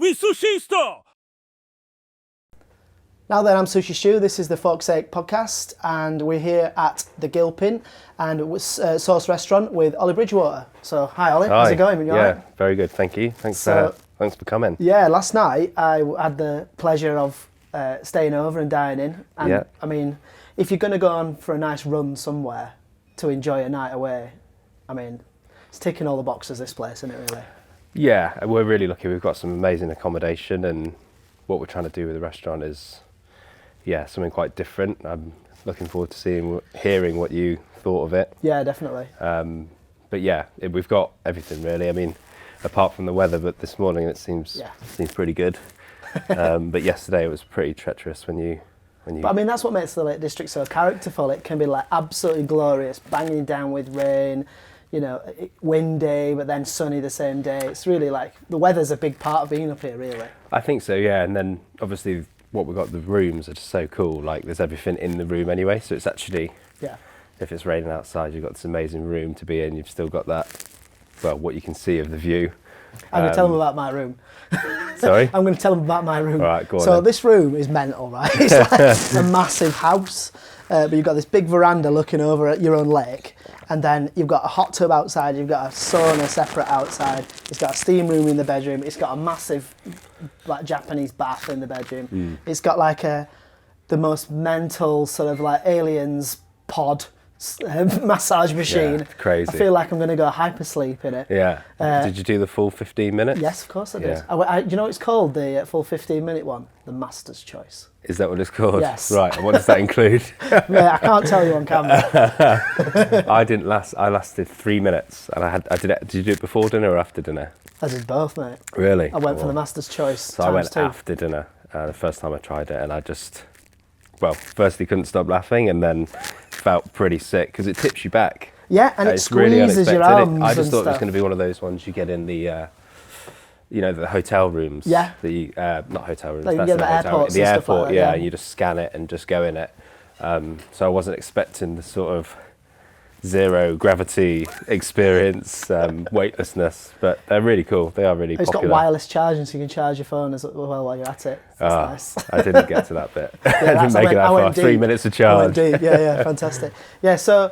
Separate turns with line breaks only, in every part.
with Sushi Stu.
Now then, I'm Sushi Stu. This is the Fork's Sake podcast, and we're here at the Gilpin and Sauce Restaurant with Ollie Bridgwater. So, hi Ollie, how's it going? You all right?
Very good, thank you. Thanks for coming.
Yeah, last night I had the pleasure of staying over and dining. And I mean, if you're going to go on for a nice run somewhere to enjoy a night away, I mean, it's ticking all the boxes, this place, isn't it, really?
Yeah, we're really lucky. We've got some amazing accommodation, and what we're trying to do with the restaurant is, something quite different. I'm looking forward to hearing what you thought of it.
Yeah, definitely.
But we've got everything really. I mean, apart from the weather, but this morning it seems pretty good. But yesterday it was pretty treacherous when you.
But I mean, that's what makes the Lake District so characterful. It can be like absolutely glorious, banging down with rain, you know, windy, but then sunny the same day. It's really like, the weather's a big part of being up here, really.
I think so, yeah. And then obviously what we've got, the rooms are just so cool. Like, there's everything in the room anyway. So it's actually, if it's raining outside, you've got this amazing room to be in. You've still got that, what you can see of the view.
I'm going to tell them about my room.
Sorry?
I'm going to tell them about my room.
All right, go on.
So
then.
This room is mental, right? It's like a massive house, but you've got this big veranda looking over at your own lake, and then you've got a hot tub outside, you've got a sauna separate outside, it's got a steam room in the bedroom, it's got a massive like Japanese bath in the bedroom. It's got like the most mental sort of like aliens pod massage machine.
Yeah, crazy.
I feel like I'm going to go hypersleep in it.
Yeah. Did you do the full 15 minutes?
Yes, of course I did.
Yeah.
Do you know what it's called, the full 15-minute one? The Master's Choice.
Is that what it's called?
Yes.
Right, and what does that include?
Yeah, I can't tell you on camera.
I didn't last. I lasted 3 minutes, and I did it. Did you do it before dinner or after dinner?
I did both, mate.
Really?
I went for the Master's Choice.
So I went after dinner the first time I tried it, and I just, firstly couldn't stop laughing, and then felt pretty sick because it tips you back.
Yeah, and it squeezes your arms.
I just thought it was going to be one of those ones you get in the, the hotel rooms.
Yeah.
Not hotel rooms.
Like you get at airports.
The airport,
like that,
and you just scan it and just go in it. So I wasn't expecting the sort of zero gravity experience, weightlessness, but they're really cool. They are really popular.
It's got wireless charging, so you can charge your phone as well while you're at it. That's nice.
I didn't get to that bit. I didn't make it that far. 3 minutes of charge.
I went deep. Yeah, fantastic. Yeah, so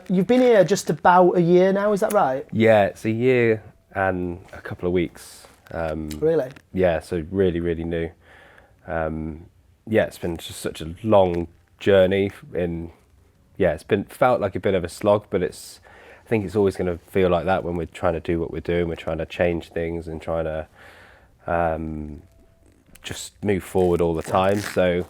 you've been here just about a year now, is that right?
Yeah, it's a year and a couple of weeks.
Really?
Yeah, so really, really new. It's been just such a long journey it's felt like a bit of a slog, but I think it's always going to feel like that when we're trying to do what we're doing. We're trying to change things and trying to just move forward all the time. So,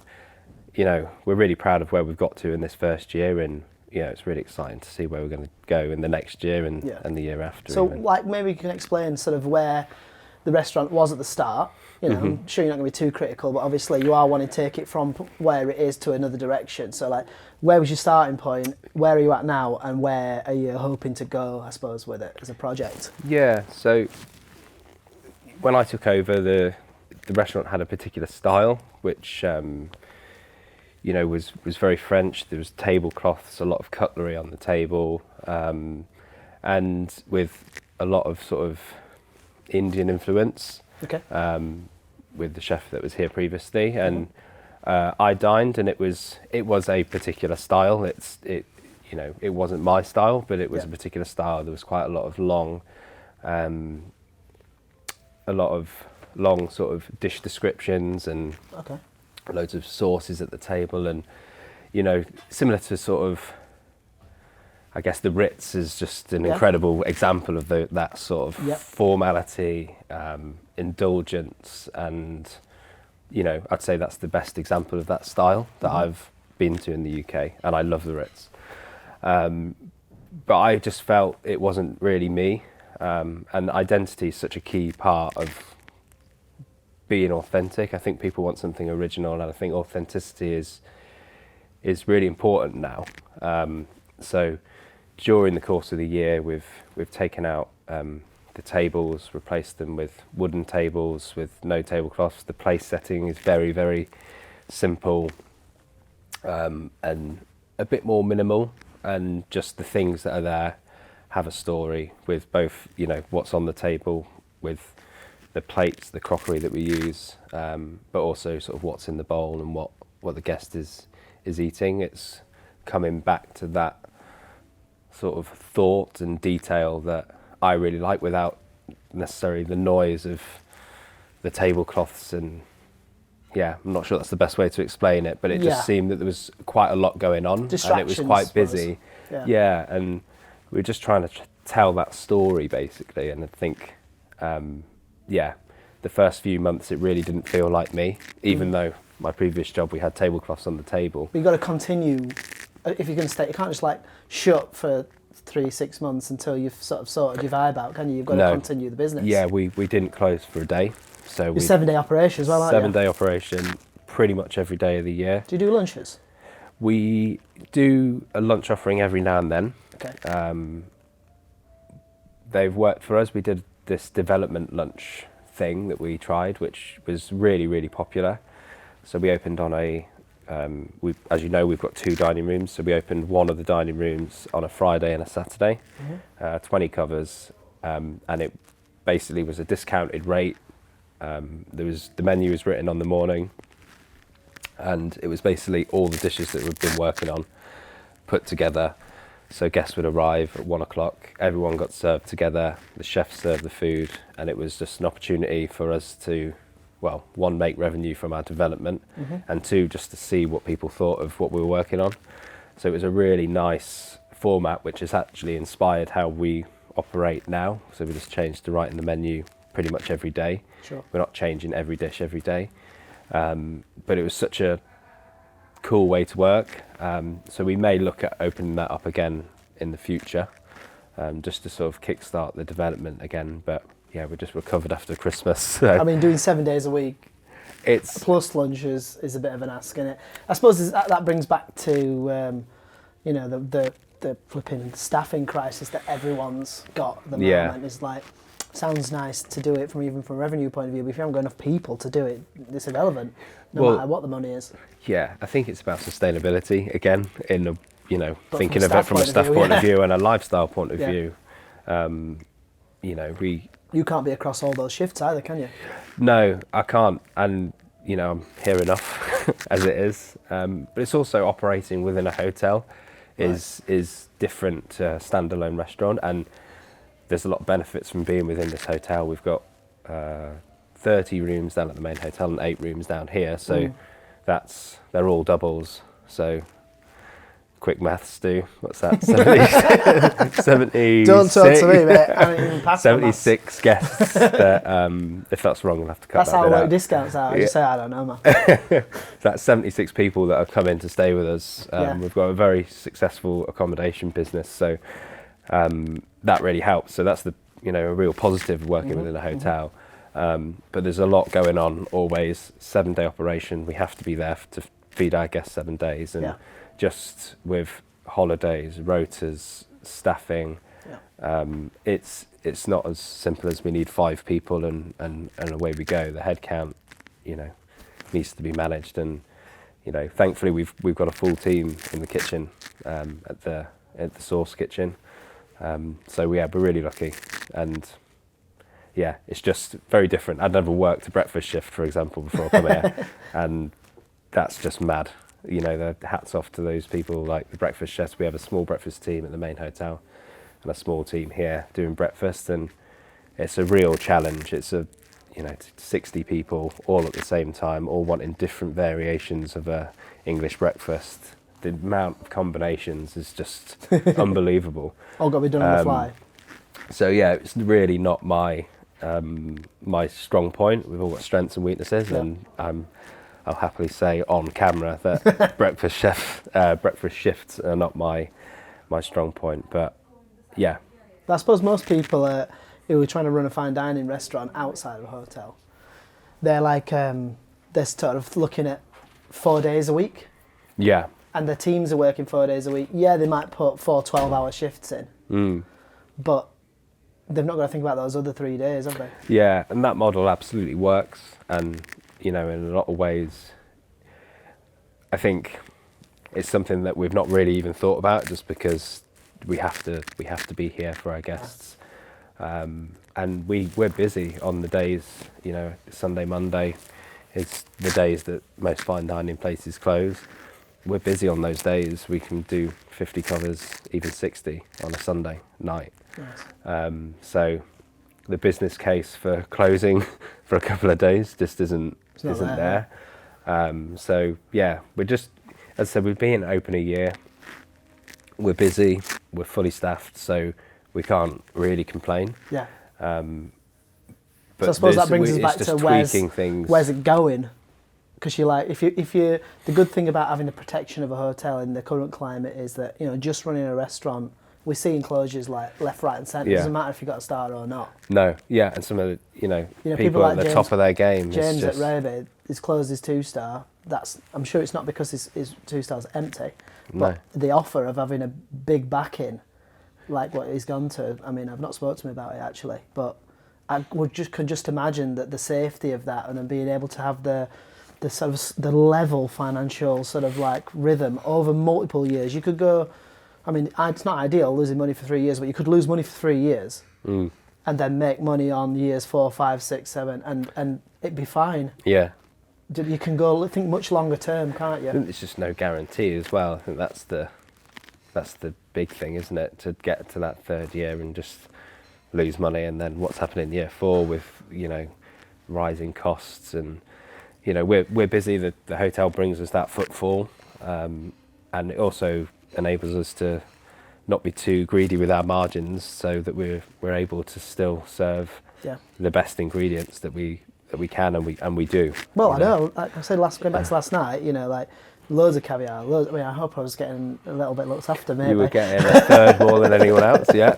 we're really proud of where we've got to in this first year, and it's really exciting to see where we're going to go in the next year and the year after.
So, maybe you can explain sort of where the restaurant was at the start. I'm sure you're not going to be too critical, but obviously you are wanting to take it from where it is to another direction. So, where was your starting point? Where are you at now? And where are you hoping to go, I suppose, with it as a project?
Yeah, so when I took over, the restaurant had a particular style, which, was very French. There was tablecloths, a lot of cutlery on the table, and with a lot of sort of Indian influence.
Okay.
With the chef that was here previously, and I dined, and it was a particular style. It wasn't my style, but it was a particular style. There was quite a lot of long sort of dish descriptions and loads of sauces at the table, and similar to sort of, I guess the Ritz is just an incredible example of that sort of formality, indulgence, and I'd say that's the best example of that style that I've been to in the UK, and I love the Ritz. But I just felt it wasn't really me, and identity is such a key part of being authentic. I think people want something original, and I think authenticity is really important now. So during the course of the year, we've taken out the tables, replaced them with wooden tables with no tablecloths. The place setting is very, very simple, and a bit more minimal, and just the things that are there have a story with both, what's on the table with the plates, the crockery that we use, but also sort of what's in the bowl and what the guest is eating. It's coming back to that sort of thought and detail that I really like, without necessarily the noise of the tablecloths. And yeah, I'm not sure that's the best way to explain it, but it just seemed that there was quite a lot going on and it was quite busy. Yeah, and we're just trying to tell that story basically. And I think, the first few months it really didn't feel like me, even though my previous job we had tablecloths on the table.
But you've got to continue, if you're going to stay, you can't just like shut for 3-6 months until you've sort of sorted your vibe out, can you? You've got to continue the business.
Yeah, we didn't close for a day. So
it's a 7-day operation as well, aren't you?
7-day operation, pretty much every day of the year.
Do you do lunches?
We do a lunch offering every now and then.
Okay.
They've worked for us. We did this development lunch thing that we tried, which was really, really popular. So we opened on as you know, we've got 2 dining rooms. So we opened one of the dining rooms on a Friday and a Saturday, 20 covers, and it basically was a discounted rate. The menu was written on the morning, and it was basically all the dishes that we've been working on put together. So guests would arrive at 1 o'clock, everyone got served together, the chef served the food, and it was just an opportunity for us to, well, 1, make revenue from our development, and 2, just to see what people thought of what we were working on. So it was a really nice format, which has actually inspired how we operate now. So we just changed to writing the menu pretty much every day.
Sure.
We're not changing every dish every day. But it was such a cool way to work. So we may look at opening that up again in the future, just to sort of kickstart the development again. But yeah, we just recovered after Christmas. So.
I mean, doing 7 days a week, plus lunches is a bit of an ask, isn't it? I suppose that brings back to, the flipping staffing crisis that everyone's got at the moment. It's like, sounds nice to do it from a revenue point of view, but if you haven't got enough people to do it, it's irrelevant, no matter what the money is. Yeah,
I think it's about sustainability again, thinking of it from a staff point of view and a lifestyle point of view.
You can't be across all those shifts either, can you?
No, I can't, and I'm here enough as it is. But it's also operating within a hotel is different to a standalone restaurant, and there's a lot of benefits from being within this hotel. We've got 30 rooms down at the main hotel and 8 rooms down here, so they're all doubles. So quick maths, Stu. What's that? 70.
Don't talk to me, mate. I don't even pass
76 guests. That, if that's wrong, we'll have to cut
that's
that bit out.
That's how I work discounts out. I just say, I don't know, man.
That's 76 people that have come in to stay with us. We've got a very successful accommodation business, so that really helps. So that's the a real positive of working within a hotel. But there's a lot going on always. 7-day operation. We have to be there to feed our guests 7 days, and just with holidays, rotas, staffing, it's not as simple as we need 5 people and away we go. The head count, needs to be managed, and thankfully we've got a full team in the kitchen, at the sauce kitchen. So we're really lucky, and it's just very different. I'd never worked a breakfast shift, for example, before coming here, and that's just mad. The hats off to those people, like the breakfast chefs. We have a small breakfast team at the main hotel and a small team here doing breakfast, and it's a real challenge. It's 60 people all at the same time, all wanting different variations of a English breakfast. The amount of combinations is just unbelievable.
All got to be done on the fly.
So it's really not my strong point. We've all got strengths and weaknesses, and I'll happily say on camera that breakfast shifts are not my strong point. But
I suppose most people who are trying to run a fine dining restaurant outside of a hotel, they're like they're sort of looking at 4 days a week.
Yeah.
And the teams are working 4 days a week. Yeah, they might put 4 12-hour shifts in, but they've not got to think about those other 3 days, have they?
Yeah, and that model absolutely works, and in a lot of ways, I think it's something that we've not really even thought about, just because we have to be here for our guests, and and we're busy on the days, you know, Sunday, Monday is the days that most fine dining places close. We're busy on those days. We can do 50 covers, even 60 on a Sunday night.
Nice.
So the business case for closing for a couple of days just isn't there. So yeah, we're just, as I said, we've been open a year. We're busy. We're fully staffed, so we can't really complain.
Yeah.
But
So I suppose that brings us back to where's it going? Because you're like, if you, the good thing about having the protection of a hotel in the current climate is that, you know, just running a restaurant, we're seeing closures like left, right, and centre. It doesn't matter if you've got a star or not.
No, yeah, and some of the, you know people at the top of their game.
James at Raby has closed his 2-star. I'm sure it's not because his 2-star's empty, but the offer of having a big backing, like what he's gone to. I mean, I've not spoken to him about it actually, but I could just imagine that the safety of that and then being able to have the sort of the level financial sort of like rhythm over multiple years. You could go, I mean, it's not ideal losing money for 3 years, but you could lose money for 3 years and then make money on years 4, 5, 6, 7, and it'd be fine.
Yeah.
You can go think much longer term, can't you?
It's just no guarantee as well. I think that's the big thing, isn't it? To get to that third year and just lose money, and then what's happening in year 4 with, you know, rising costs, and you know, we're busy. The hotel brings us that footfall, and it also enables us to not be too greedy with our margins, so that we're able to still serve the best ingredients that we can, and we do.
Well, I know. Like I said, going back to last night, you know, like loads of caviar. I mean, I hope I was getting a little bit looked after, maybe.
You were getting a third more than anyone else, yeah.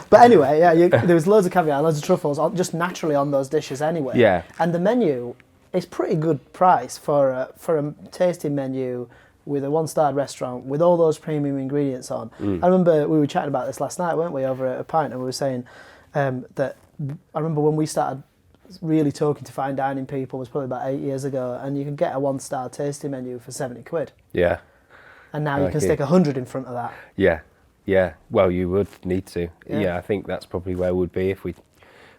But anyway, yeah, there was loads of caviar, loads of truffles, just naturally on those dishes anyway.
Yeah.
And the menu is pretty good price for a tasting menu with a 1-star restaurant with all those premium ingredients on. I remember we were chatting about this last night, weren't we, over at a pint, and we were saying that I remember when we started really talking to fine dining people was probably about 8 years ago, and you can get a 1-star tasting menu for 70 quid.
Yeah.
And now you can stick 100 in front of that.
Yeah, yeah. Well, you would need to. Yeah, I think that's probably where we'd be if we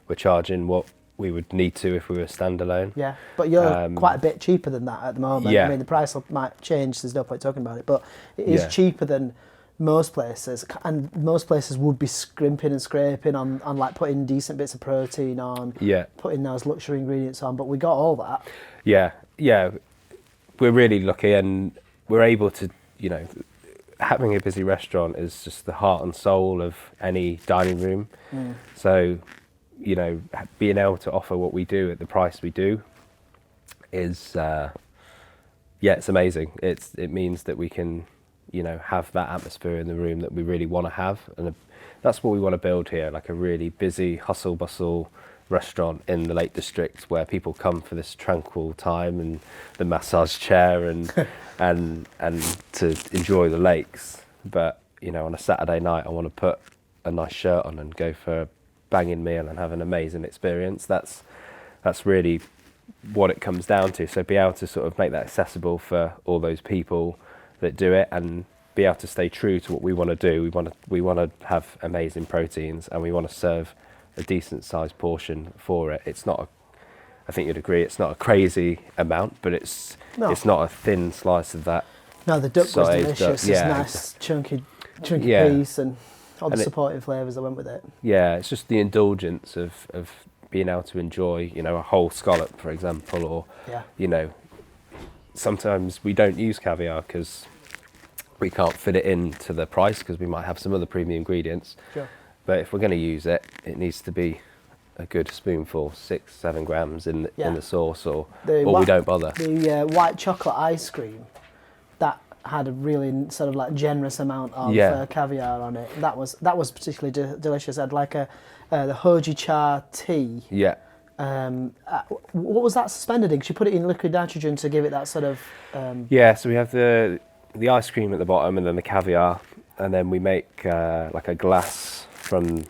were charging what we would need to if we were standalone.
Yeah, but you're quite a bit cheaper than that at the moment.
Yeah.
I mean, the price might change, there's no point talking about it, but it is cheaper than most places, and most places would be scrimping and scraping on like putting decent bits of protein on, putting those luxury ingredients on, but we got all that.
Yeah, yeah. We're really lucky, and we're able to, you know, having a busy restaurant is just the heart and soul of any dining room. So, you know, being able to offer what we do at the price we do is, it's amazing. It means that we can, you know, have that atmosphere in the room that we really want to have, and that's what we want to build here, like a really busy, hustle bustle restaurant in the Lake District where people come for this tranquil time and the massage chair and to enjoy the lakes. But, you know, on a Saturday night I want to put a nice shirt on and go for a banging meal and have an amazing experience. That's really what it comes down to. So be able to sort of make that accessible for all those people that do it, and be able to stay true to what we want to do. We want to have amazing proteins, and we want to serve a decent sized portion for it. It's not I think you'd agree, it's not a crazy amount, but it's not a thin slice of that.
No, the duck was delicious. It's nice, chunky piece, and all the supporting flavours that went with it.
Yeah, it's just the indulgence of being able to enjoy, you know, a whole scallop, for example, or, you know, sometimes we don't use caviar because we can't fit it into the price because we might have some other premium ingredients.
Sure.
But if we're going to use it, it needs to be a good spoonful, 6-7 grams in the sauce, or we don't bother.
The white chocolate ice cream, that had a really sort of like generous amount of caviar on it. That was particularly delicious. It had like the hoji cha tea.
Yeah.
What was that suspended in? 'Cause you put it in liquid nitrogen to give it that sort of...
So we have the ice cream at the bottom and then the caviar, and then we make like a glass from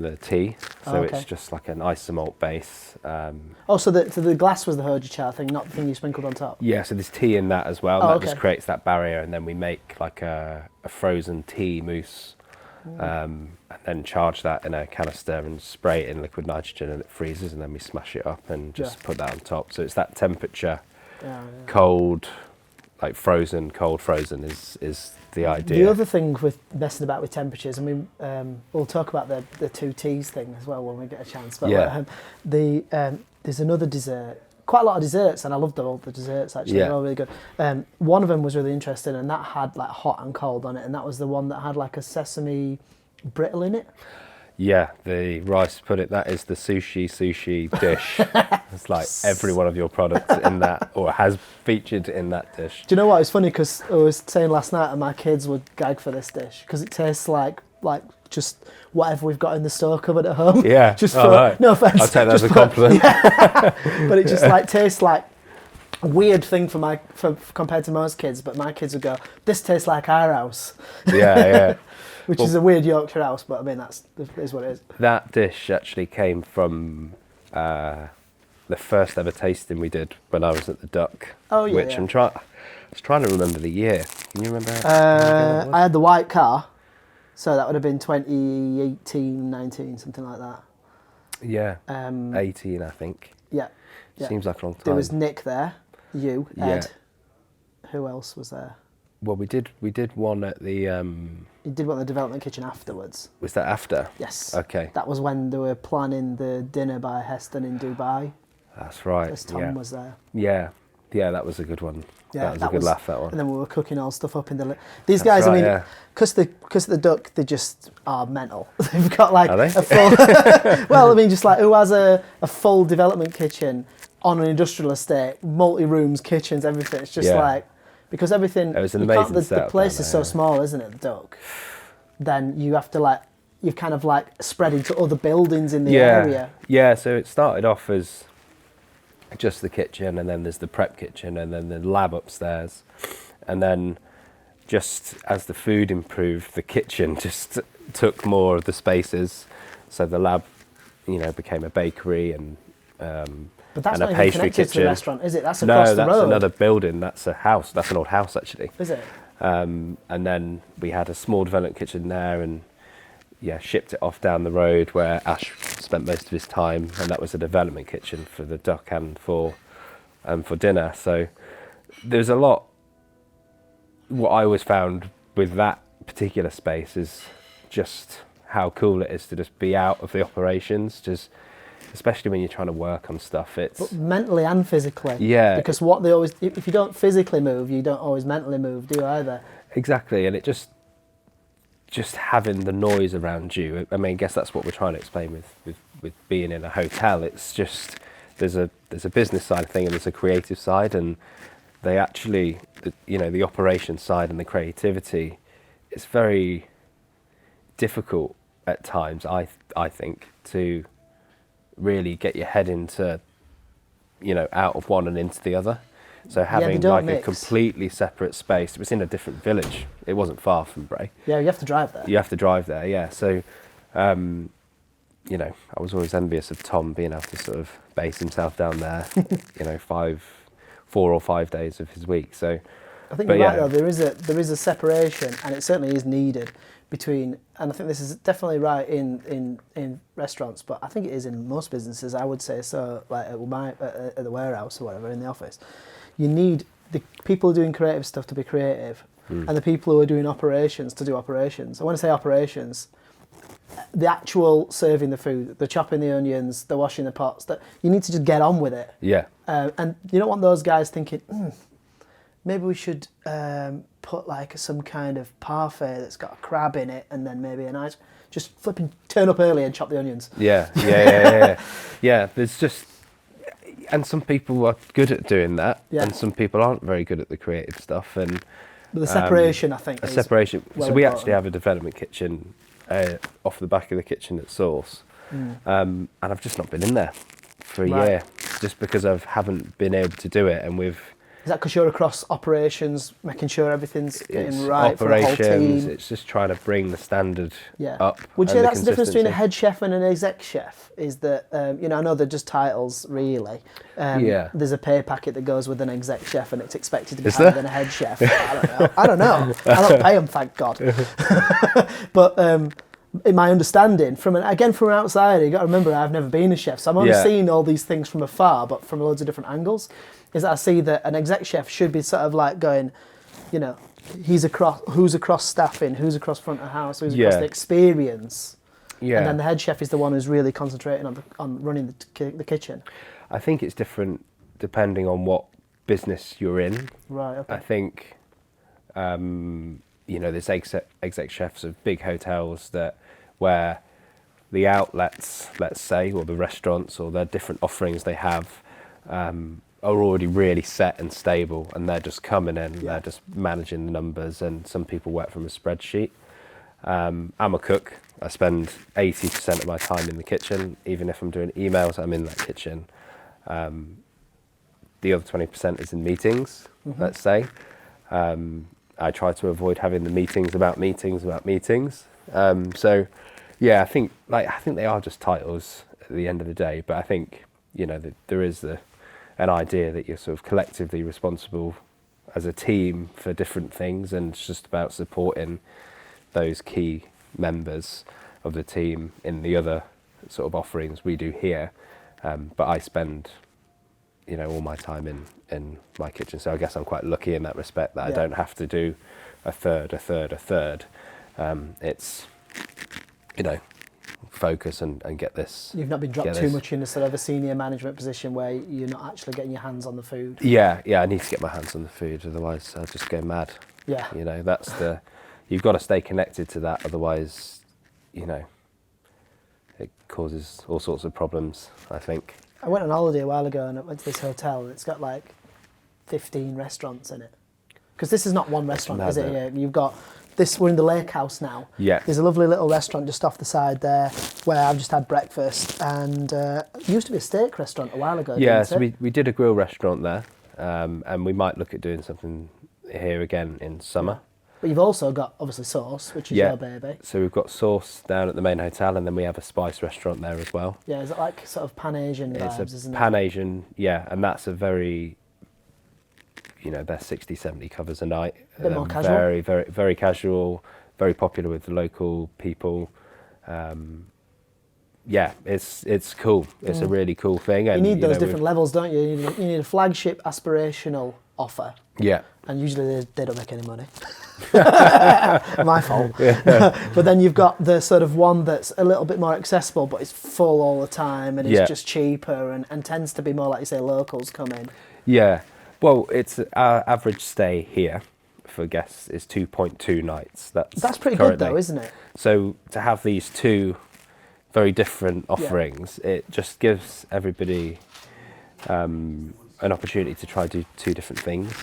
the tea. So it's just like an isomalt base.
So the glass was the hoji cha thing, not the thing you sprinkled on top?
Yeah, so there's tea in that as well. That just creates that barrier, and then we make like a frozen tea mousse and then charge that in a canister and spray it in liquid nitrogen, and it freezes, and then we smash it up and just put that on top. So it's that temperature, cold, like frozen, cold frozen is the idea.
The other thing with messing about with temperatures, I mean, we'll talk about the 2 T's thing as well when we get a chance. But there's another dessert, quite a lot of desserts, and I loved all the desserts actually. They're all really good. One of them was really interesting, and that had like hot and cold on it, and that was the one that had like a sesame brittle in it.
Yeah, the rice pudding, that is the sushi dish. It's like every one of your products in that, or has featured in that dish.
Do you know what? It's funny because I was saying last night and my kids would gag for this dish because it tastes like just whatever we've got in the store cupboard at home.
Yeah,
just no offense.
I'll take that as a compliment.
But it just like tastes like a weird thing for compared to most kids. But my kids would go, "This tastes like our house."
Yeah.
Which is a weird Yorkshire house, but I mean that is what it is.
That dish actually came from the first ever tasting we did when I was at the Duck.
Oh yeah.
Which I was trying to remember the year. Can you remember?
I had the white car, so that would have been 2018, 19, something like that.
Yeah. 18, I think.
Yeah.
Seems like a long time.
There was Nick there, you, Ed. Who else was there?
Well, we did one at the.
You did one at the development kitchen afterwards.
Was that after?
Yes.
Okay.
That was when they were planning the dinner by Heston in Dubai.
That's right.
Because Tom was there.
Yeah, that was a good one.
Yeah,
that was a good laugh. That one.
And then we were cooking all stuff up in the. These guys, right, I mean, because the Duck, they just are mental. They've got like a full. Well, I mean, just like who has a full development kitchen on an industrial estate, multi rooms, kitchens, everything. It's just like. Because everything,
it was an amazing
the place is so small, isn't it, the Duck? Then you have to you've kind of spread into other buildings in the area. Yeah,
so it started off as just the kitchen, and then there's the prep kitchen, and then the lab upstairs. And then just as the food improved, the kitchen just took more of the spaces. So the lab, became a bakery and
but that's
and
not
a pastry
even connected
kitchen.
To the restaurant, is it? That's across the road.
No, that's another building. That's a house. That's an old house, actually.
Is it?
And then we had a small development kitchen there, and shipped it off down the road where Ash spent most of his time, and that was a development kitchen for the Duck and for dinner. So there's a lot. What I always found with that particular space is just how cool it is to just be out of the operations, especially when you're trying to work on stuff.
But mentally and physically.
Yeah.
Because what they always, if you don't physically move, you don't always mentally move, do you either?
Exactly, and it just having the noise around you. I mean, I guess that's what we're trying to explain with being in a hotel. It's just there's a business side of thing and there's a creative side, and they actually, the operation side and the creativity, it's very difficult at times. I think to really get your head into, out of one and into the other. So having a completely separate space. It was in a different village. It wasn't far from Bray.
Yeah, you have to drive there.
You have to drive there, yeah. So, I was always envious of Tom being able to sort of base himself down there, 4 or 5 days of his week. So,
I think you're right though. There is a separation, and it certainly is needed between. And I think this is definitely right in restaurants, but I think it is in most businesses. I would say so. Like at the warehouse or whatever, in the office, you need the people doing creative stuff to be creative, and the people who are doing operations to do operations. I want to say operations. The actual serving the food, the chopping the onions, the washing the pots. That you need to just get on with it.
Yeah.
And you don't want those guys thinking, maybe we should put some kind of parfait that's got a crab in it, and then maybe a nice, just flipping turn up early and chop the onions.
Yeah. There's just, and some people are good at doing that, and some people aren't very good at the creative stuff. And
but the separation, I think,
is separation. So we actually have a development kitchen off the back of the kitchen at Source, and I've just not been in there for a year, just because I haven't been able to do it, and with
Is that because you're across operations, making sure everything's getting
It's
right for the whole
operations.
team?
It's just trying to bring the standard up.
Would you say
and
that's the difference between a
consistency.
head chef and an exec chef? Is that, I know they're just titles, really. There's a pay packet that goes with an exec chef and it's expected to be higher than a head chef. I don't know. I don't pay them, thank God. But in my understanding, from an outsider, you've got to remember I've never been a chef, so I'm only seeing all these things from afar, but from loads of different angles. Is that I see that an exec chef should be sort of like going, who's across staffing, who's across front of house, who's across the experience. Yeah. And then the head chef is the one who's really concentrating on running the kitchen.
I think it's different depending on what business you're in.
Right, okay.
I think, there's exec chefs of big hotels where the outlets, let's say, or the restaurants or the different offerings they have are already really set and stable, and they're just coming in, they're just managing the numbers, and some people work from a spreadsheet. I'm a cook. I spend 80% of my time in the kitchen. Even if I'm doing emails, I'm in that kitchen. The other 20% is in meetings, let's say. I try to avoid having the meetings about meetings. I think they are just titles at the end of the day. But I think that there is an idea that you're sort of collectively responsible as a team for different things, and it's just about supporting those key members of the team in the other sort of offerings we do here. But I spend all my time in my kitchen, so I guess I'm quite lucky in that respect that I don't have to do a third. It's focus and get this.
You've not been dropped too much into sort of a senior management position where you're not actually getting your hands on the food.
Yeah, I need to get my hands on the food, otherwise I'll just go mad.
Yeah.
That's you've got to stay connected to that, otherwise, it causes all sorts of problems, I think.
I went on holiday a while ago and I went to this hotel and it's got like 15 restaurants in it. Because this is not one restaurant, is it? Here? You've got this, we're in the lake house now.
Yeah.
There's a lovely little restaurant just off the side there where I've just had breakfast, and it used to be a steak restaurant a while ago.
Yeah, so we did a grill restaurant there, and we might look at doing something here again in summer.
But you've also got, obviously, Sauce, which is your baby.
So we've got Sauce down at the main hotel, and then we have a spice restaurant there as well.
Yeah, is it like sort of Pan-Asian vibes, isn't it?
Pan-Asian, and that's a very, they're 60, 70 covers a night.
A bit more casual.
Very, very, very casual, very popular with the local people. It's cool. It's a really cool thing. And,
you need those different levels, don't you? You need a flagship aspirational offer.
Yeah.
And usually they don't make any money. My fault. Yeah. But then you've got the sort of one that's a little bit more accessible, but it's full all the time and it's just cheaper and tends to be more, like you say, locals come in.
Yeah. Well, it's our average stay here for guests is 2.2 nights. That's
pretty good though, isn't it?
So to have these two very different offerings, it just gives everybody an opportunity to try do two different things,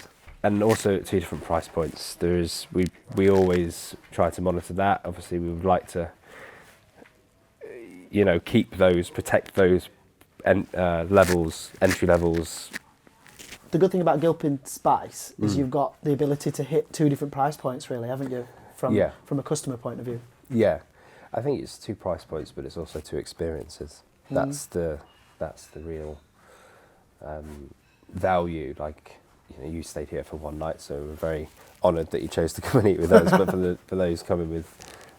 and also at two different price points. We always try to monitor that. Obviously, we would like to protect those entry levels.
The good thing about Gilpin Spice is you've got the ability to hit two different price points, really, haven't you? From a customer point of view.
Yeah, I think it's two price points, but it's also two experiences. That's the real value. Like, you stayed here for one night, so we're very honoured that you chose to come and eat with us. But for those coming with,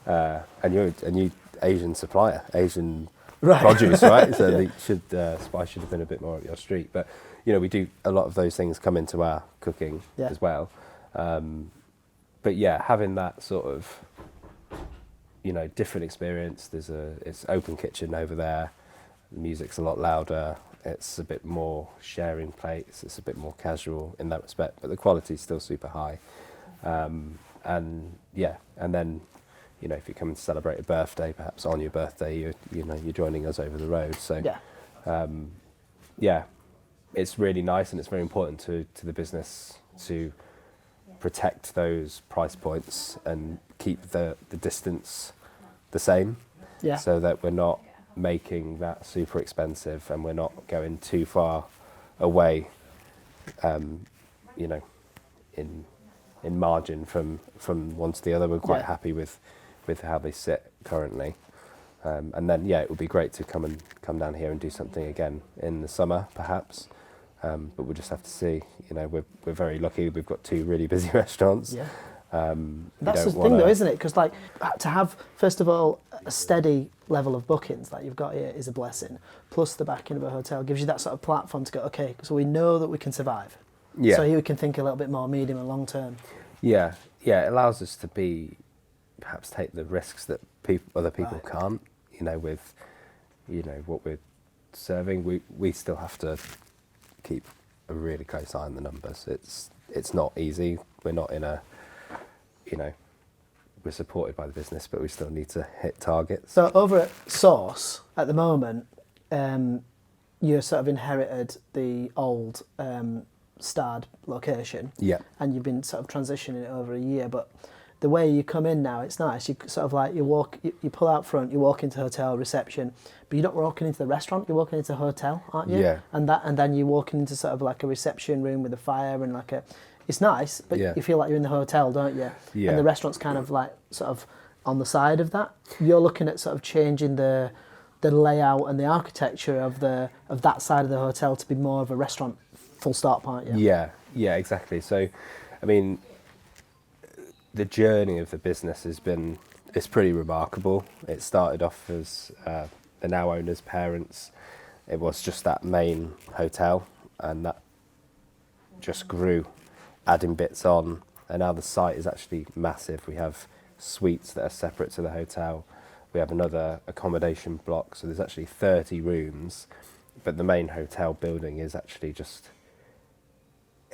and you're a new Asian supplier, Asian produce, right? So spice should have been a bit more up your street. But we do a lot of those things come into our cooking as well. But having that sort of different experience. It's open kitchen over there. The music's a lot louder. It's a bit more sharing plates. It's a bit more casual in that respect, but the quality's still super high. And then if you're coming to celebrate a birthday, perhaps on your birthday, you're joining us over the road. So it's really nice, and it's very important to the business to protect those price points and keep the distance the same, so that we're not making that super expensive and we're not going too far away you know, in margin from one to the other. We're quite happy with how they sit currently. And then, it would be great to come down here and do something again in the summer, perhaps. But we'll just have to see. You know, we're very lucky. We've got 2 really busy restaurants.
Yeah. That's the thing, though, isn't it? Because like to have, first of all, a steady level of bookings like you've got here is a blessing. Plus the backing of a hotel gives you that sort of platform to go, okay, so we know that we can survive. Yeah. So here we can think a little bit more medium and long term. Yeah.
Yeah. It allows us to perhaps take the risks that other people can't. You know, with what we're serving, we still have to keep a really close eye on the numbers. It's not easy. We're not in a, we're supported by the business, but we still need to hit targets.
So over at Source at the moment, you sort of inherited the old Starred location.
Yeah.
And you've been sort of transitioning it over a year, but the way you come in now, it's nice. You sort of like you pull out front, you walk into hotel reception, but you're not walking into the restaurant. You're walking into a hotel, aren't you?
Yeah.
And then you're walking into sort of like a reception room with a fire and like a. It's nice, but you feel like you're in the hotel, don't you?
Yeah.
And the restaurant's kind of like sort of on the side of that. You're looking at sort of changing the layout and the architecture of that side of the hotel to be more of a restaurant. Full stop, aren't you?
Yeah, exactly. So, I mean, the journey of the business it's pretty remarkable. It started off as the now owner's parents. It was just that main hotel, and that just grew, adding bits on. And now the site is actually massive. We have suites that are separate to the hotel. We have another accommodation block, so there's actually 30 rooms, but the main hotel building is actually just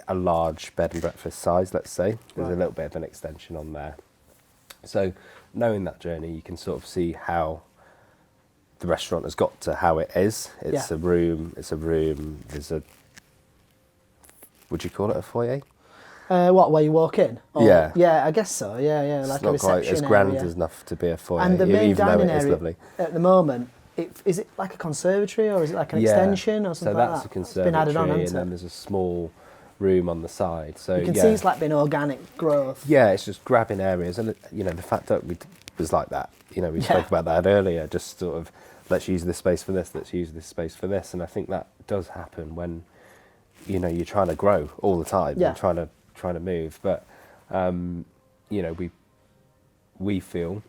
a large bed and breakfast size, let's say. There's a little bit of an extension on there. So knowing that journey, you can sort of see how the restaurant has got to how it is. It's a room, there's would you call it a foyer?
Where you walk in?
Or,
Yeah, I guess so, yeah.
It's
like
not
a reception
quite as grand
area.
enough to be a foyer,
And the main
even
dining
though it is
area
lovely.
at the moment, is it like a conservatory or is it like an extension or something like that?
So that's a conservatory,
it's been added on, hasn't
and then there's a small room on the side. So
you can see it's like been organic growth.
Yeah, it's just grabbing areas, and the fact that we was like that. We spoke about that earlier. Just sort of let's use this space for this. Let's use this space for this, and I think that does happen when you're trying to grow all the time.
Yeah.
And trying to move, but we feel,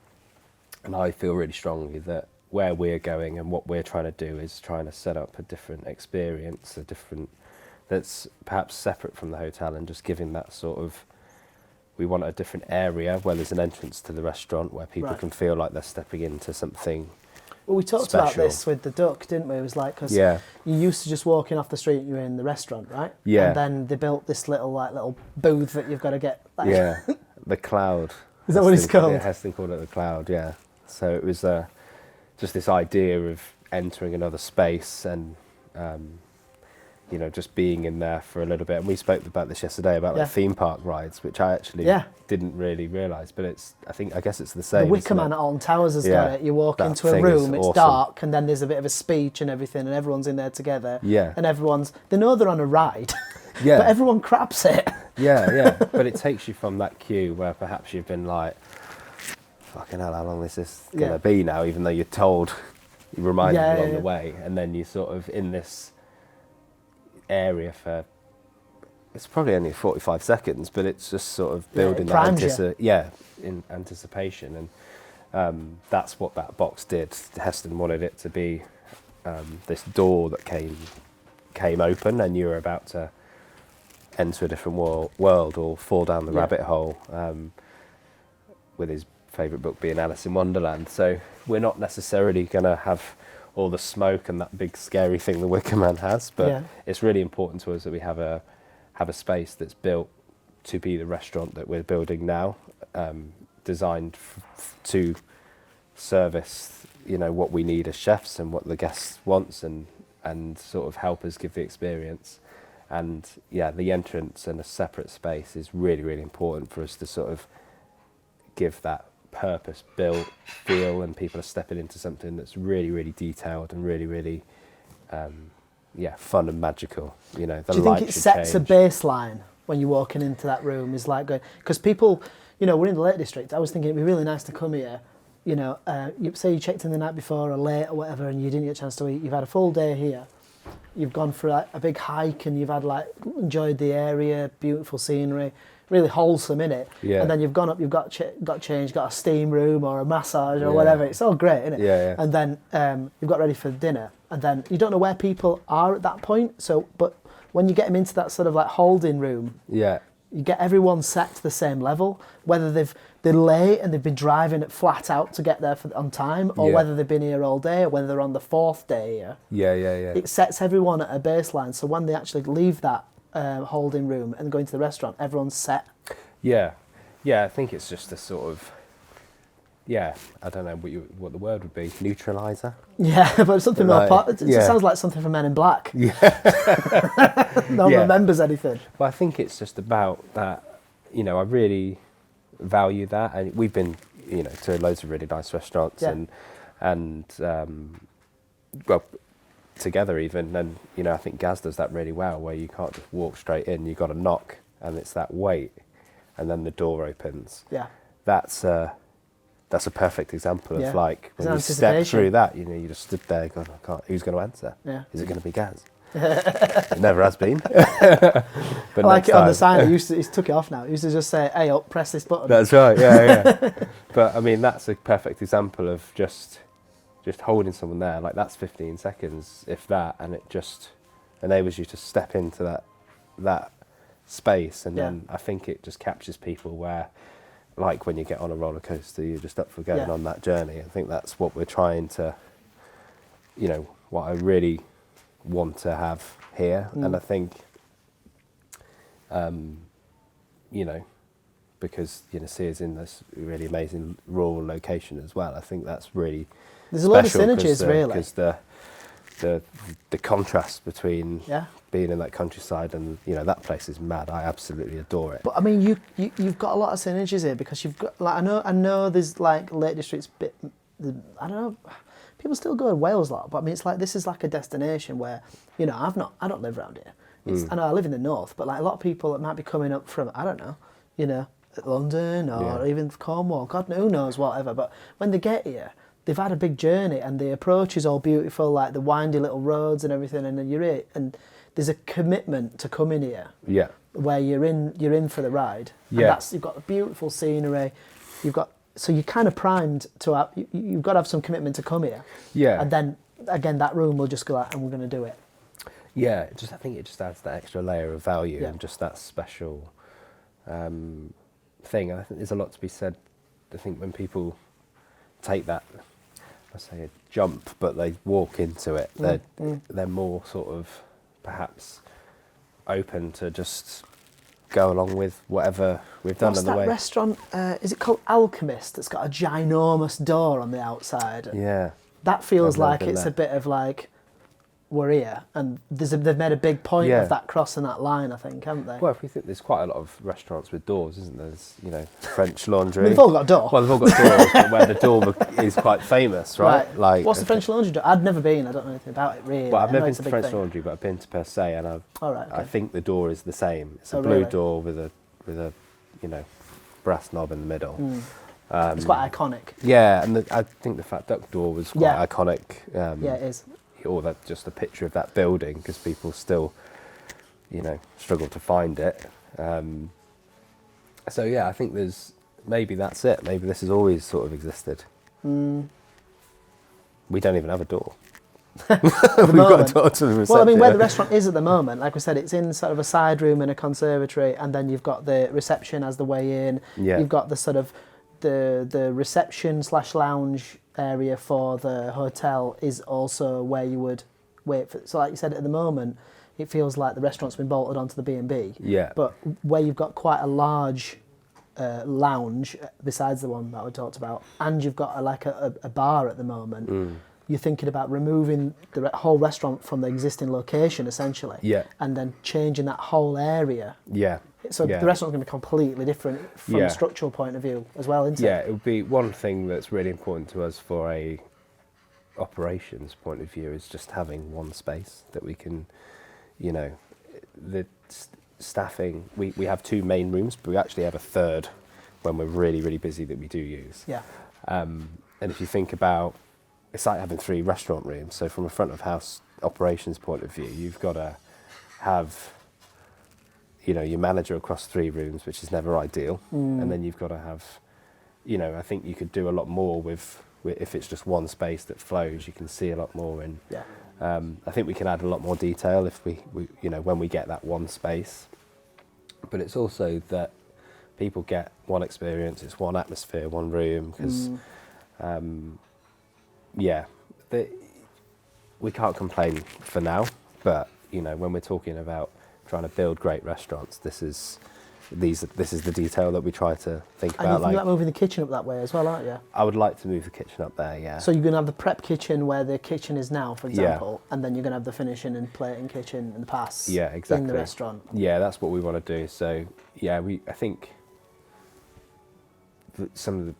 and I feel really strongly that where we're going and what we're trying to do is trying to set up a different experience, that's perhaps separate from the hotel, and just giving that sort of, we want a different area where there's an entrance to the restaurant where people can feel like they're stepping into something.
Well, we talked about this with the Duck, didn't we? It was like, because you used to just walk in off the street and you were in the restaurant, right?
Yeah.
And then they built this little booth that you've got to get.
The Cloud.
Is that what it's called?
Yeah, Heston called it the Cloud, yeah. So it was just this idea of entering another space and, just being in there for a little bit. And we spoke about this yesterday about like theme park rides, which I actually didn't really realise. But I guess it's the same.
The Wicker Man at Alton Towers has got it. You walk into a room, it's dark, and then there's a bit of a speech and everything, and everyone's in there together. Yeah. And they know they're on a ride. Yeah. But everyone craps it.
Yeah. But it takes you from that queue where perhaps you've been like, fucking hell, how long is this going to be now? Even though you're told, you're reminded along the way. And then you're sort of in this area for, it's probably only 45 seconds, but it's just sort of building in anticipation. And that's what that box did. Heston wanted it to be this door that came open, and you were about to enter a different world or fall down the rabbit hole, with his favourite book being Alice in Wonderland. So we're not necessarily going to have all the smoke and that big scary thing the Wicker Man has, but it's really important to us that we have a space that's built to be the restaurant that we're building now, designed to service what we need as chefs and what the guests wants, and sort of help us give the experience. And the entrance and a separate space is really, really important for us to sort of give that purpose-built feel, and people are stepping into something that's really, really detailed and really, really, fun and magical. The
Do you think it sets a baseline when you're walking into that room is like going, because people, you know, we're in the Lake District. I was thinking it'd be really nice to come here. You know, you say you checked in the night before or late or whatever, and you didn't get a chance to eat. You've had a full day here. You've gone for like, a big hike, and you've had like enjoyed the area, beautiful scenery, really wholesome in it.
Yeah.
And then you've gone up, you've got changed, got a steam room or a massage or whatever. It's all great, isn't it?
Yeah.
And then you've got ready for dinner, and then you don't know where people are at that point. So, but when you get them into that sort of like holding room,
Yeah.
you get everyone set to the same level, whether they're late and they've been driving it flat out to get there on time, or whether they've been here all day, or whether they're on the 4th day here.
Yeah.
It sets everyone at a baseline, so when they actually leave that holding room and go into the restaurant, everyone's set.
Yeah. I think it's just a sort of, I don't know what the word would be, neutralizer.
Yeah, but something
Like,
more. It sounds like something from Men in Black.
Yeah.
No one remembers anything.
Well, I think it's just about that. You know, I really value that, and we've been, you know, to loads of really nice restaurants and well, together even, and you know, I think Gaz does that really well, where you can't just walk straight in. You got to knock, and it's that wait, and then the door opens.
Yeah.
That's a perfect example of like when you step
anticipation.
through that. You know, you just stood there going, I can't. Who's going to answer?
Yeah.
Is it going to be Gaz? It never has been. But
I like it on the
time-
sign. He's took it off now. He used to just say, "Hey, up, press this button."
That's right. Yeah. But I mean, that's a perfect example of just holding someone there. Like that's 15 seconds, if that, and it just enables you to step into that space, and then I think it just captures people where, like when you get on a roller coaster, you're just up for going on that journey. I think that's what we're trying to, you know, what I really want to have here. And I think, you know, because, you know, Sears in this really amazing rural location as well, I think that's really
There's a lot of synergies, really.
Because the contrast between being in that countryside and, you know, that place is mad. I absolutely adore it.
But I mean, you've got a lot of synergies here, because you've got, like, I know there's like Lake District's bit, I don't know, people still go to Wales a lot, but I mean, it's like, this is like a destination where, you know, I don't live around here. I know I live in the north, but like a lot of people that might be coming up from, I don't know, you know, London or even Cornwall, God who knows, whatever. But when they get here, they've had a big journey, and the approach is all beautiful, like the windy little roads and everything, and then you're here, and there's a commitment to coming here.
Yeah.
Where you're in for the ride. And you've got the beautiful scenery, so you're kind of primed to have, you've got to have some commitment to come here. Yeah. And then again, that room will just go out and we're going to do it.
Yeah, I think it just adds that extra layer of value and just that special thing. And I think there's a lot to be said. I think when people take that, I say a jump, but they walk into it, they're more sort of perhaps open to just go along with whatever we've done on the way.
What's that restaurant? Is it called Alchemist? That's got a ginormous door on the outside.
Yeah.
That feels like it's a bit of like, we're here, and they've made a big point of that crossing that line, I think, haven't they?
Well, if we think there's quite a lot of restaurants with doors, isn't there? There's, you know, French Laundry.
They've all got a door.
Well, they've all got doors, but where the door is quite famous, right? Like,
what's the French Laundry door? I'd never been. I don't know anything about it really.
Well, I've never been to French Laundry, but I've been to Per Se, and I think the door is the same. It's a blue door with a you know, brass knob in the middle.
It's quite iconic.
Yeah, and I think the Fat Duck door was quite iconic.
Yeah, it is.
Or that just a picture of that building, because people still, you know, struggle to find it. So yeah, I think maybe that's it. Maybe this has always sort of existed. We don't even have a door. We've got a door to the reception.
Well, I mean, where the restaurant is at the moment, like we said, it's in sort of a side room in a conservatory, and then you've got the reception as the way in. Yeah. You've got the sort of the reception / lounge area for the hotel is also where you would wait for. So like you said, at the moment, it feels like the restaurant's been bolted onto the B&B.
Yeah.
But where you've got quite a large lounge besides the one that we talked about, and you've got a bar at the moment. You're thinking about removing the whole restaurant from the existing location, essentially. Yeah. And then changing that whole area. Yeah. So the restaurant's going to be completely different from a structural point of view as well, isn't it?
Yeah, it would be one thing that's really important to us for a operations point of view is just having one space that we can, you know, staffing, we have 2 main rooms, but we actually have a third when we're really, really busy that we do use.
Yeah.
And if you think about, it's like having 3 restaurant rooms. So from a front of house operations point of view, you've got to have, you know, your manager across 3 rooms, which is never ideal. And then you've got to have, you know, I think you could do a lot more with if it's just one space that flows, you can see a lot more. And
Yeah.
I think we can add a lot more detail if we, you know, when we get that one space. But it's also that people get one experience, it's one atmosphere, one room, because, we can't complain for now. But, you know, when we're talking about trying to build great restaurants, this is the detail that we try to think
And
about.
you're thinking about moving the kitchen up that way as well, aren't you?
I would like to move the kitchen up there, yeah.
So you're going to have the prep kitchen where the kitchen is now, for example, and then you're going to have the finishing and plating kitchen and the pass in the restaurant.
Yeah, that's what we want to do. So, yeah, I think some of the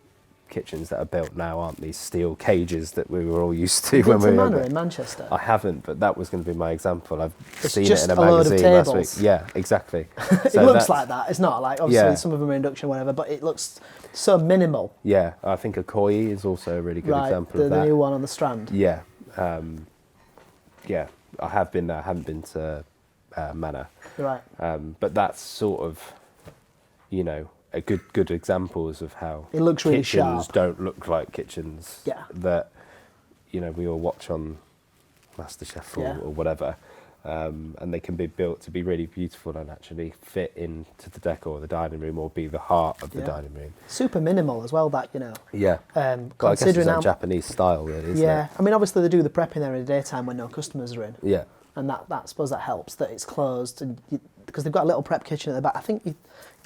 kitchens that are built now aren't these steel cages that we were all used to when we were
Manor in Manchester.
I haven't, but that was going to be my example.
It's
seen
just
it in a
load of
magazine last week.
tables.
Yeah, exactly.
It looks like that. It's not like, obviously, some of them are induction, whatever, but it looks so minimal.
Yeah, I think a koi is also a really good example of that.
The new one on the Strand.
Yeah. Yeah, I have been there. I haven't been to Manor.
Right.
But that's sort of, you know, a good examples of how
it looks really
kitchens
sharp.
don't look like kitchens that, you know, we all watch on MasterChef or whatever, and they can be built to be really beautiful and actually fit into the decor of the dining room or be the heart of the dining room.
Super minimal as well, that, you know.
Yeah.
Considering
I guess it's that Japanese style, really, isn't it?
I mean, obviously they do the prepping there in the daytime when no customers are in.
Yeah.
And that I suppose that helps, that it's closed, and because they've got a little prep kitchen at the back. I think you'll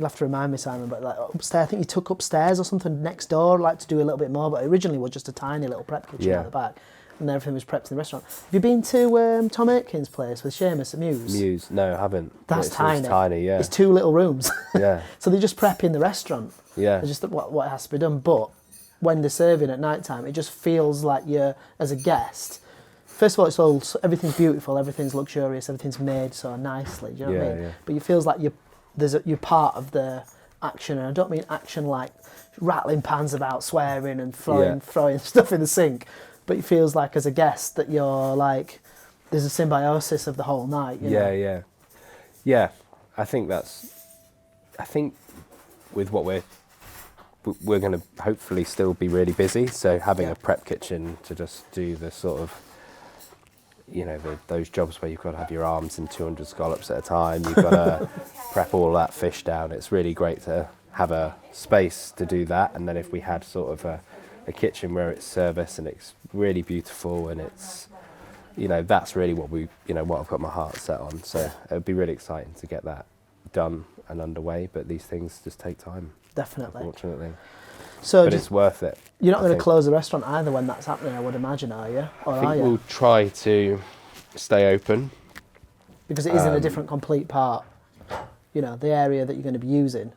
have to remind me, Simon, but like upstairs, I think you took upstairs or something next door, like to do a little bit more, but it originally was just a tiny little prep kitchen at the back, and everything was prepped in the restaurant. Have you been to Tom Aitken's place with Seamus at Muse?
Muse? No, I haven't.
That's tiny.
It's tiny, yeah.
It's 2 little rooms.
Yeah.
So they just prep in the restaurant.
Yeah.
It's just what has to be done, but when they're serving at night time, it just feels like you're, as a guest, first of all, everything's beautiful, everything's luxurious, everything's made so nicely. Do you know what I mean? Yeah. But it feels like you're part of the action, and I don't mean action like rattling pans about, swearing and throwing stuff in the sink. But it feels like, as a guest, that you're like, there's a symbiosis of the whole night. You know?
Yeah. I think with what we're going to hopefully still be really busy. So having a prep kitchen to just do the sort of, you know, those jobs where you've got to have your arms in 200 scallops at a time, you've got to prep all that fish down. It's really great to have a space to do that. And then if we had sort of a kitchen where it's service and it's really beautiful and it's, you know, that's really what I've got my heart set on. So it would be really exciting to get that done and underway. But these things just take time.
Definitely.
Unfortunately.
But
it's worth it.
You're not going to close the restaurant either when that's happening, I would imagine, are you? Or
I think we'll try to stay open.
Because it is in a different complete part. You know, the area that you're going to be using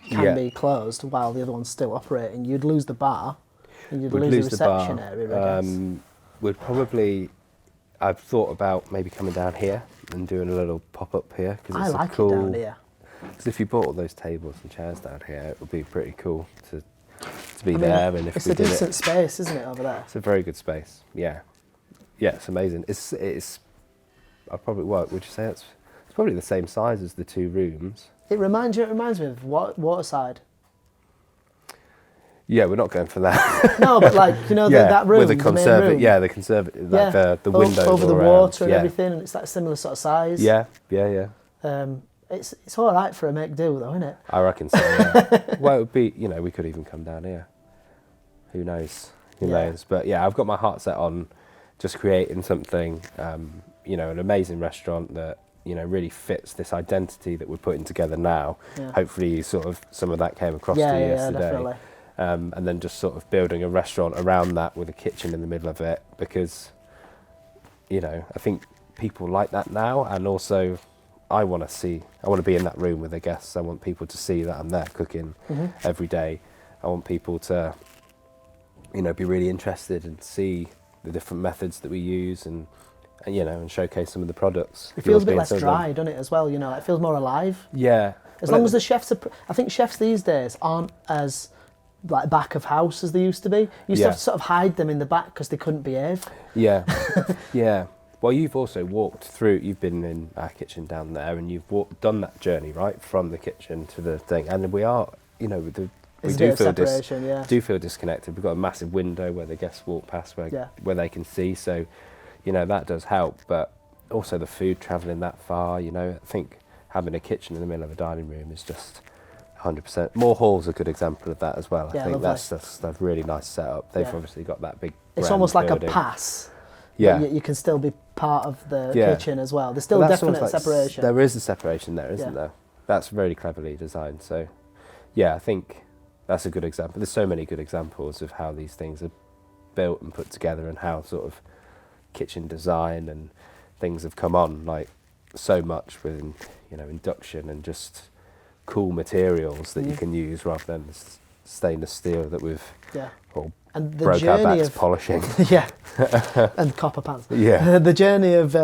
can be closed while the other one's still operating. You'd lose the bar and you'd lose the reception area, I guess.
We'd probably... I've thought about maybe coming down here and doing a little pop-up here.
I like it down here.
Because if you bought all those tables and chairs down here, it would be pretty cool to be there. And if
it's a decent space, isn't it, over there?
It's a very good space. Yeah, it's amazing. It's. I probably would you say it's probably the same size as the 2 rooms.
It reminds me of Waterside.
Yeah, we're not going for that.
No, but like, you know, that room,
with the
main room.
Yeah, the conservative, like the windows
over the
around.
water and everything, and it's that similar sort of size.
Yeah.
It's all right for a make do, though, isn't it?
I reckon so. Yeah. Well, it would be. You know, we could even come down here. Who knows? Who knows? But yeah, I've got my heart set on just creating something. You know, an amazing restaurant that, you know, really fits this identity that we're putting together now. Yeah. Hopefully, some of that came across to you yesterday. Yeah, definitely. And then just sort of building a restaurant around that with a kitchen in the middle of it, because, you know, I think people like that now, and also I want to be in that room with the guests. I want people to see that I'm there cooking every day. I want people to, you know, be really interested and see the different methods that we use, and and and showcase some of the products.
It feels a bit less dry, doesn't it, as well? It feels more alive.
Yeah.
As long as the chefs are... I think chefs these days aren't as like back of house as they used to be. You used to have to sort of hide them in the back because they couldn't behave.
Yeah. Yeah. Well, you've also walked through, you've been in our kitchen down there, and you've done that journey, right, from the kitchen to the thing. And we are, we do feel disconnected. We've got a massive window where the guests walk past where they can see. So, that does help. But also the food travelling that far, I think having a kitchen in the middle of a dining room is just 100%. Moor Hall's a good example of that as well. I think that's a really nice setup. They've obviously got that big.
It's almost like
building.
A pass.
Yeah.
You can still be part of the kitchen as well. There's still definite separation.
There is a separation there, isn't there? That's very cleverly designed. So, I think that's a good example. There's so many good examples of how these things are built and put together, and how sort of kitchen design and things have come on, like so much with induction and just cool materials that you can use rather than stainless steel that we've all
and the
broke our
journey
backs
of
polishing.
And copper pans.
Yeah.
The journey of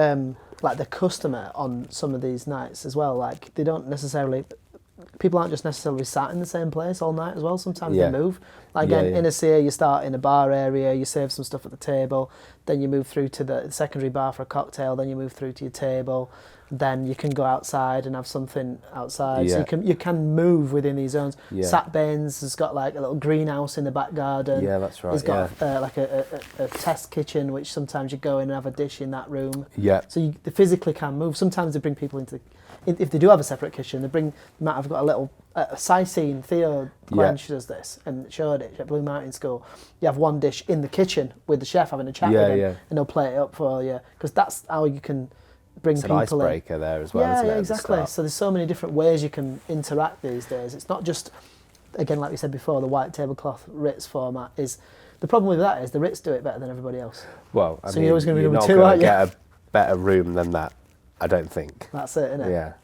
like the customer on some of these nights as well. Like people aren't just necessarily sat in the same place all night as well. Sometimes they move. Like again, in a Sear, you start in a bar area, you serve some stuff at the table, then you move through to the secondary bar for a cocktail, then you move through to your table, then you can go outside and have something outside.
Yeah.
So you can move within these zones.
Yeah.
Sat Baines has got like a little greenhouse in the back garden.
Yeah, that's right.
He's got like a test kitchen, which sometimes you go in and have a dish in that room.
Yeah.
So they physically can move. Sometimes they bring people if they do have a separate kitchen, they might have got a little Sicene. Theo Quench does this and showed it at Blue Mountain School. You have one dish in the kitchen with the chef having a chat with him, and they'll plate it up for you, because that's how you can bring people in.
It's an icebreaker there as well, isn't it?
Yeah, exactly. So there's so many different ways you can interact these days. It's not just, again, like we said before, the white tablecloth Ritz format is. The problem with that is the Ritz do it better than everybody else.
Well, I mean,
you're always going to be number 2,
not
aren't you?
get a better room than that, I don't think.
That's it, isn't it?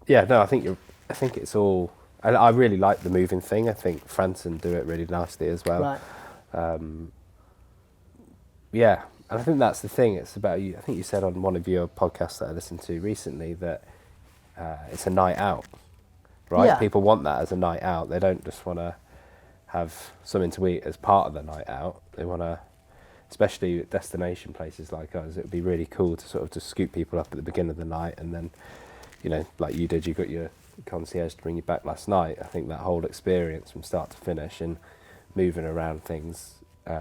Yeah. No, I think it's all. I really like the moving thing. I think Franson do it really nicely as well.
Right.
Yeah, and I think that's the thing. It's about you. I think you said on one of your podcasts that I listened to recently that it's a night out, right?
Yeah.
People want that as a night out. They don't just want to have something to eat as part of the night out. They want to, especially at destination places like us, it would be really cool to sort of just scoop people up at the beginning of the night, and then, like you did, you got your concierge to bring you back last night. I think that whole experience from start to finish and moving around things,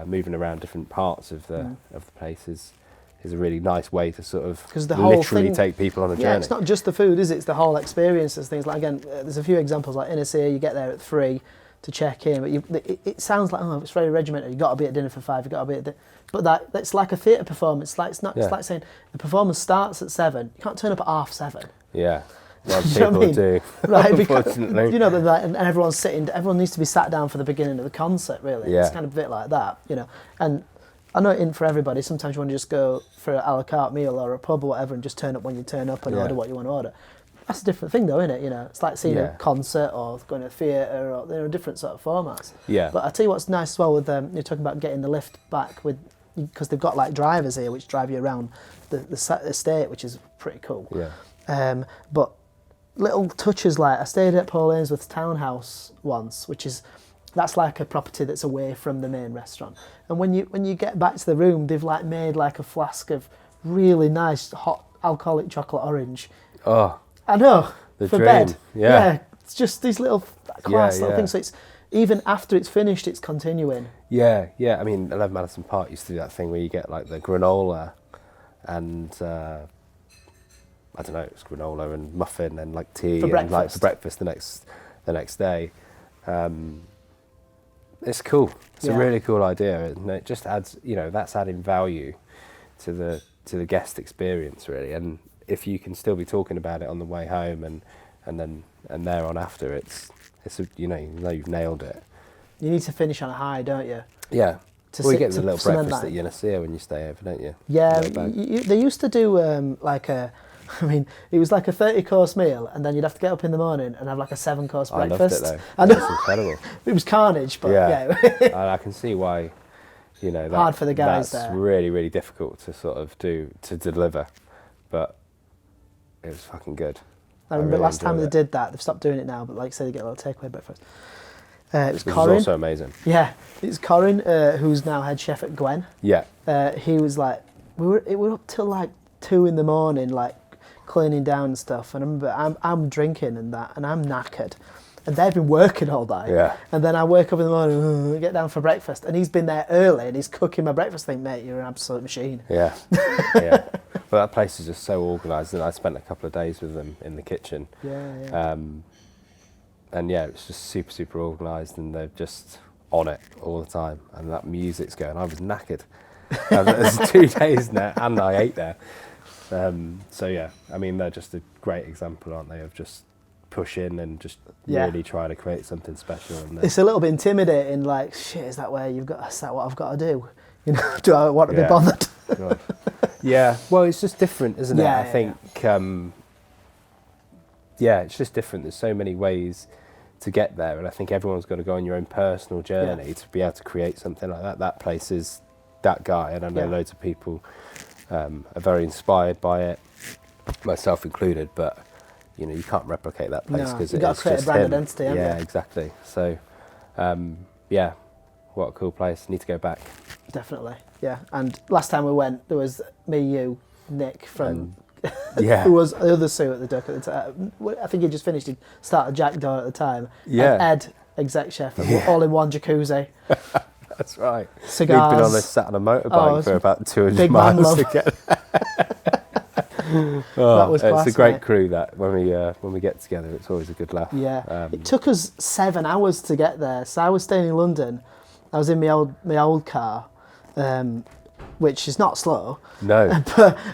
moving around different parts of the place is a really nice way to sort of literally take people on a journey.
Yeah, it's not just the food, is it? It's the whole experience. There's things like, again, there's a few examples like in a Sear, you get there at 3 to check in, but it sounds like, it's very regimented. You've got to be at dinner for 5, you've got to be at but that's like a theatre performance. It's like saying the performance starts at 7. You can't turn up at 7:30.
Yeah. Well, people do,
right?
Unfortunately,
and everyone's sitting. Everyone needs to be sat down for the beginning of the concert. Really,
yeah.
It's kind of a bit like that, And I know it isn't for everybody. Sometimes you want to just go for an a la carte meal or a pub or whatever, and just turn up when you turn up and order what you want to order. That's a different thing, though, isn't it? It's like seeing a concert or going to a theatre, or there are different sort of formats.
Yeah.
But I tell you what's nice as well with you're talking about getting the lift back because they've got like drivers here which drive you around the estate, which is pretty cool.
Yeah.
But little touches like I stayed at Paul Ainsworth's townhouse once, that's like a property that's away from the main restaurant. And when you get back to the room, they've like made like a flask of really nice hot alcoholic chocolate orange.
Oh,
I know,
the
for
dream.
bed.
Yeah.
It's just these little class little things. So it's even after it's finished, it's continuing.
Yeah. I mean, 11 Madison Park used to do that thing where you get like the granola and I don't know, it's granola and muffin and like tea and like for breakfast the next day. It's cool. It's a really cool idea, and it just adds, that's adding value to the guest experience really. And if you can still be talking about it on the way home and there on after, it's you've nailed it.
You need to finish on a high, don't you?
Yeah. You get the little breakfast that you're gonna see when you stay over, don't you?
Yeah, they used to do it was like a 30-course meal, and then you'd have to get up in the morning and have like a 7-course breakfast.
I loved it though. It was incredible.
It was carnage, but yeah.
I can see why You know,
hard for the guys
that's
there.
really, really difficult to sort of deliver, but it was fucking good.
I remember
really
last time they
enjoyed
did that. They've stopped doing it now, but like I say, they get a little takeaway breakfast. It was
Which
Corin.
was also amazing.
Yeah, it's Corin, who's now head chef at Gwen.
Yeah.
He was like, we were up till like 2 a.m, like cleaning down and stuff. And I remember I'm drinking and that, and I'm knackered. And they've been working all day.
Yeah.
And then I wake up in the morning, get down for breakfast, and he's been there early and he's cooking my breakfast. I think, mate, you're an absolute machine.
Yeah. Yeah. Well, that place is just so organised, and I spent a couple of days with them in the kitchen.
Yeah.
And yeah, it's just super, super organised, and they're just on it all the time. And that music's going. I was knackered. There's 2 days now, and I ate there. So yeah, I mean, they're just a great example, aren't they, of just push in and just really try to create something special. And
it's a little bit intimidating. Like, shit, is that what I've got to do? You know, do I want to be bothered?
God. Yeah. Well, it's just different, isn't it?
Yeah,
I think. It's just different. There's so many ways to get there, and I think everyone's got to go on your own personal journey to be able to create something like that. That place is that guy, and I know loads of people are very inspired by it, myself included. But you know, you can't replicate that place because
you've got to create a brand identity.
Yeah, exactly. So, what a cool place. Need to go back.
Definitely. Yeah. And last time we went, there was me, you, Nick from.
Who
was the other Sue at the Duck at the time. I think he just finished. He started Jackdaw at the time.
Yeah.
And Ed, exec chef, all in one jacuzzi.
That's right.
Cigars.
We've been on this, sat on a motorbike for about 200
big
miles to get.
That was class,
it's a great
mate.
crew. That when we get together, it's always a good laugh.
Yeah. It took us 7 hours to get there. So I was staying in London. I was in my old car, which is not slow.
No.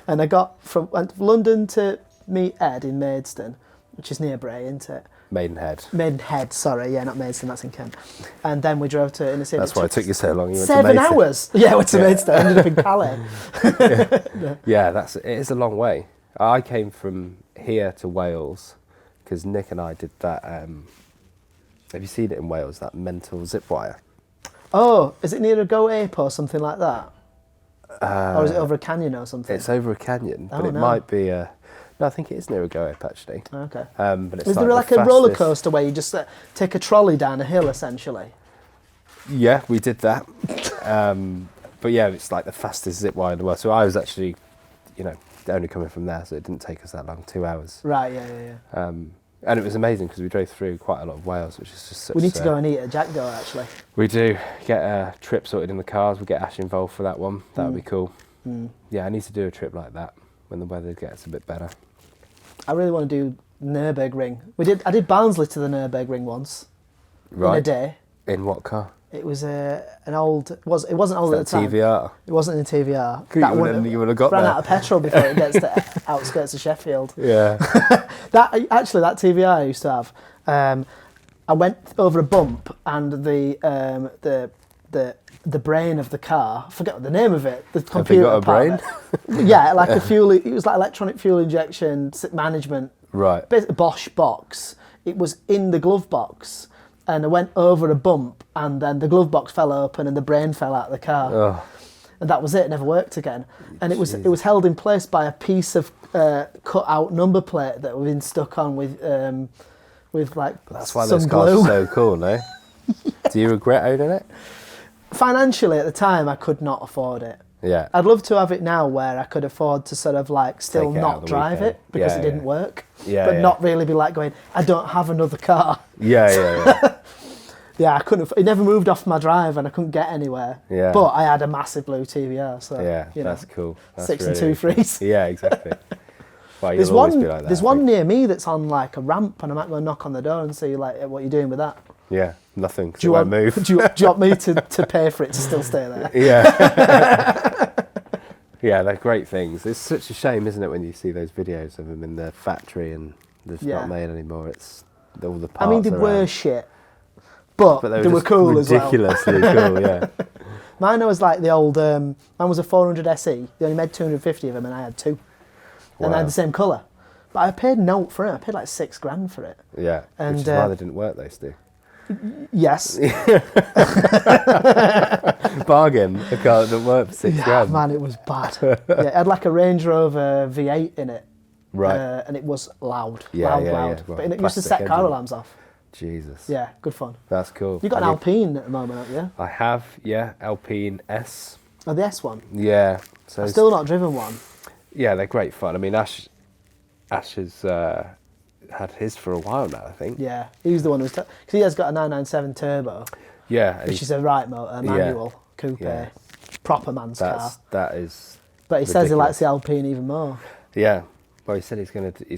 And I went from London to meet Ed in Maidstone, which is near Bray, isn't it? Maidenhead, sorry, yeah, not Maidstone, that's in Kent. And then we drove to inner city.
That's why it took you so long. You went
7
to Maidstone.
hours. Yeah, I went to Maidstone, ended up in Calais.
It is a long way. I came from here to Wales because Nick and I did that. Have you seen it in Wales? That mental zip wire.
Oh, is it near a Go Ape or something like that? Or is it over a canyon or something?
It's over a canyon, but it might be a. No, I think it is near a Go Ape actually.
Okay.
But it's
is there like a roller coaster where you just take a trolley down a hill essentially?
Yeah, we did that. But yeah, it's like the fastest zip wire in the world. So I was actually, only coming from there, so it didn't take us that long, 2 hours.
Right, yeah.
And it was amazing because we drove through quite a lot of Wales, which is just such.
We need to go and eat at Jackdaw actually.
We do. Get a trip sorted in the cars. We'll get Ash involved for that one. That would be cool. Yeah, I need to do a trip like that when the weather gets a bit better.
I really want to do Nürburgring. I did Barnsley to the Nürburgring once.
Right.
In a day.
In what car?
It was an old. It wasn't old at the time.
TVR.
It wasn't in TVR.
You would have got
ran
there.
out of petrol before it gets to outskirts of Sheffield.
Yeah.
That TVR I used to have. I went over a bump and the brain of the car. I forget the name of it. The computer.
Have you got a brain?
Yeah, like a fuel. It was like electronic fuel injection management.
Right.
Bosch box. It was in the glove box. And I went over a bump, and then the glove box fell open, and the brain fell out of the car, and that was it. It never worked again. And it was held in place by a piece of cut out number plate that had been stuck on with like
That's why
some
those
glue.
cars are so cool, no? Do you regret owning it?
Financially, at the time, I could not afford it.
Yeah.
I'd love to have it now, where I could afford to sort of like still
Take it out
not
of the
drive
weekend.
it because
Yeah,
it didn't work,
Yeah,
but
yeah.
not really be like going, I don't have another car.
Yeah.
Yeah, I couldn't. It never moved off my drive, and I couldn't get anywhere.
Yeah.
But I had a massive blue TVR, so
Yeah, that's cool. That's
6 and
really
2 threes.
Yeah, exactly. Well,
There's
you'll always
one.
be like that,
There's
I
one
think.
near me that's on like a ramp, and I might go knock on the door and see like what you're doing with that.
Yeah, nothing.
Do you
won't
want
move.
Do you want me to pay for it to still stay there?
Yeah. Yeah, they're great things. It's such a shame, isn't it, when you see those videos of them in the factory and they're just not made anymore. It's all the parts.
I mean, they
around.
were shit, but they were
just
cool as well.
ridiculously cool, yeah.
Mine was like the old. Mine was a 400 SE. They only made 250 of them, and I had 2, and I had the same colour. But I paid note for it. I paid like £6,000 for it.
Yeah,
And,
which is why they didn't work, those two.
Yes.
Bargain. A car that worked for 6 grand.
Man, it was bad. It had like a Range Rover V8 in it.
Right.
And it was loud.
Yeah.
Well, but it used to set
plastic
car
engine.
alarms off.
Jesus.
Yeah, good fun.
That's cool.
You've got an Alpine at the moment, haven't you?
I have, yeah, Alpine S.
Oh, the S one?
Yeah. So
I've still not driven one.
Yeah, they're great fun. I mean, Ash has had his for a while now, I think.
Yeah, he's the one who's... Because he has got a 997 turbo.
Yeah.
Which is a right motor, manual, coupe, proper man's car.
That is
But he
ridiculous.
says he likes the Alpine even more.
Yeah. Well, he said he's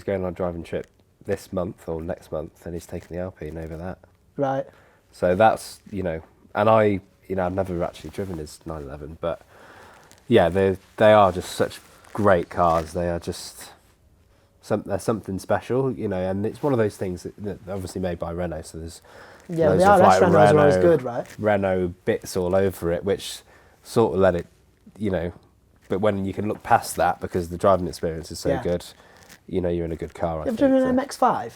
going on a driving trip this month or next month, and he's taking the Alpine over that.
Right.
So that's, and I've never actually driven his 911, but yeah, they are just such great cars. They are just they're something special, and it's one of those things that obviously made by Renault. So there's
Yeah,
loads
the
of,
RS Renaults are always good, right?
Renault bits all over it, which sort of let it, But when you can look past that because the driving experience is so good, you're in a good car.
You've driven an MX-5?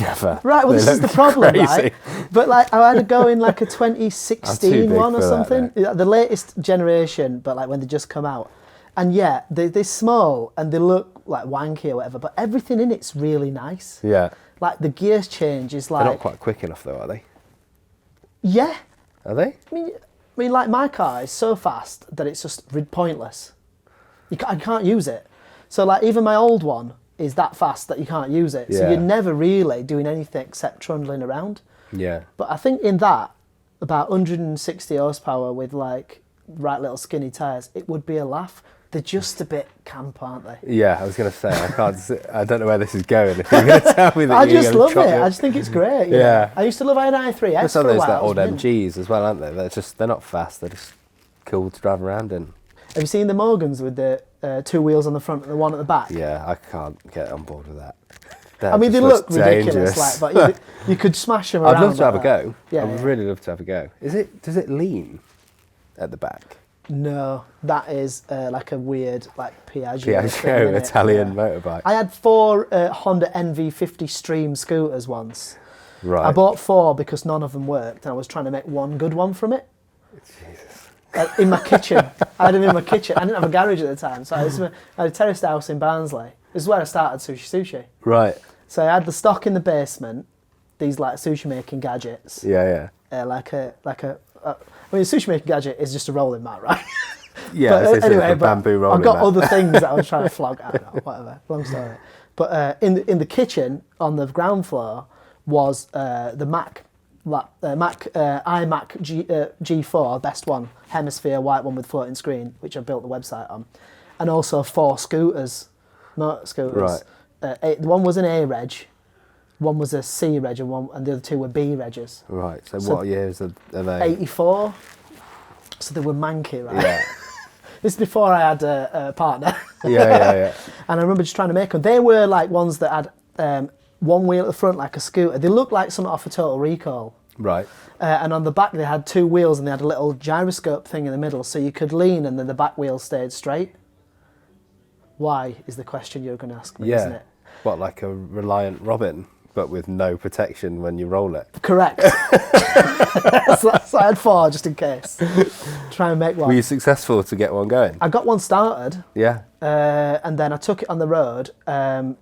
Never.
Right, well, this is the problem,
crazy.
right? But like, I had to go in like a 2016 one or something, the latest generation, but like when they just come out. And yeah, they're small and they look like wanky or whatever, but everything in it's really nice.
Yeah.
Like the gears change is like...
They're not quite quick enough though, are they?
Yeah.
Are they?
I mean, like my car is so fast that it's just pointless. I can't use it. So like even my old one is that fast that you can't use it. So you're never really doing anything except trundling around.
Yeah.
But I think in that, about 160 horsepower with like right little skinny tyres, it would be a laugh. They're just a bit camp, aren't they?
Yeah, I was going to say, I don't know where this is going. If you're going to tell me that
I just love it. I just think it's great.
Yeah.
I used to love i3S
There's some
for
of
a
those
while.
old MGs as well, aren't they? They're not fast. They're just cool to drive around in.
Have you seen the Morgans with the 2 wheels on the front and the one at the back?
Yeah, I can't get on board with that.
I mean, they look ridiculous, but you could smash them around.
I'd love to have a go.
Yeah,
I would really love to have a go. Does it lean at the back?
No, that is like a weird like Piaggio
Piaggio Italian motorbike.
I had 4 Honda NV50 Stream scooters once.
Right.
I bought 4 because none of them worked, and I was trying to make one good one from it.
Jesus.
In my kitchen. I had them in my kitchen. I didn't have a garage at the time, so I had a terraced house in Barnsley. This is where I started Sushi.
Right.
So I had the stock in the basement, these like sushi making gadgets.
Yeah.
I mean, a sushi making gadget is just a rolling mat, right?
Yeah,
but, anyway,
bamboo rolling
I've got
mat.
other things that I was trying to flog. I don't know, whatever. Long story. But in the kitchen on the ground floor was the Mac iMac G4, best one, hemisphere white one with floating screen, which I built the website on, and also 4 scooters, motor scooters. Right. One was an A reg, one was a C reg, and the other 2 were B regs.
Right. So what years are they?
84. So they were manky, right?
Yeah.
This is before I had a partner.
Yeah.
And I remember just trying to make them. They were like ones that had one wheel at the front like a scooter. They looked like something off a Total Recall.
Right.
And on the back they had 2 wheels and they had a little gyroscope thing in the middle so you could lean and then the back wheel stayed straight. Why is the question you're going to ask me, isn't it?
What, like a Reliant Robin, but with no protection when you roll it?
Correct. So I had 4 just in case. Try and make one.
Were you successful to get one going?
I got one started.
Yeah.
And then I took it on the road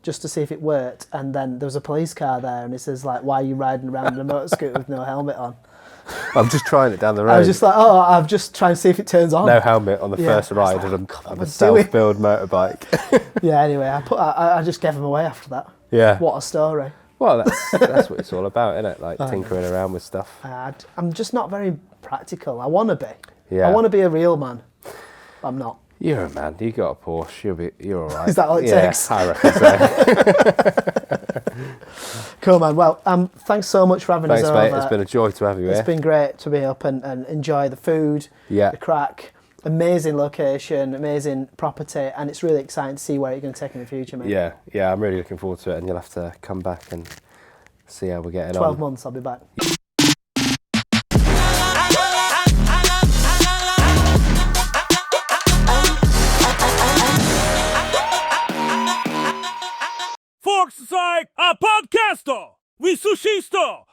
just to see if it worked. And then there was a police car there, and it says like, "Why are you riding around in a motor scooter with no helmet on?"
I'm just trying it down the road.
I was just like, "Oh, I'm just trying to see if it turns on."
No helmet on the first ride of a self-build motorbike.
Yeah. Anyway, I just gave them away after that.
Yeah.
What a story.
Well, that's what it's all about, isn't it? Like tinkering around with stuff.
I'm just not very practical. I want to be.
Yeah.
I want to be a real man. I'm not.
You're a man. You got a Porsche. You're all right.
Is that all it takes?
I reckon so.
Cool, man. Well, thanks so much for having us over.
Thanks, mate. It's been a joy to have you here.
It's been great to be up and enjoy the food, the crack. Amazing location, amazing property, and it's really exciting to see where you're going to take in the future, mate.
Yeah, I'm really looking forward to it, and you'll have to come back and see how we're getting
12
on.
12 months, I'll be back.
Folks like a podcaster with Sushi Stu.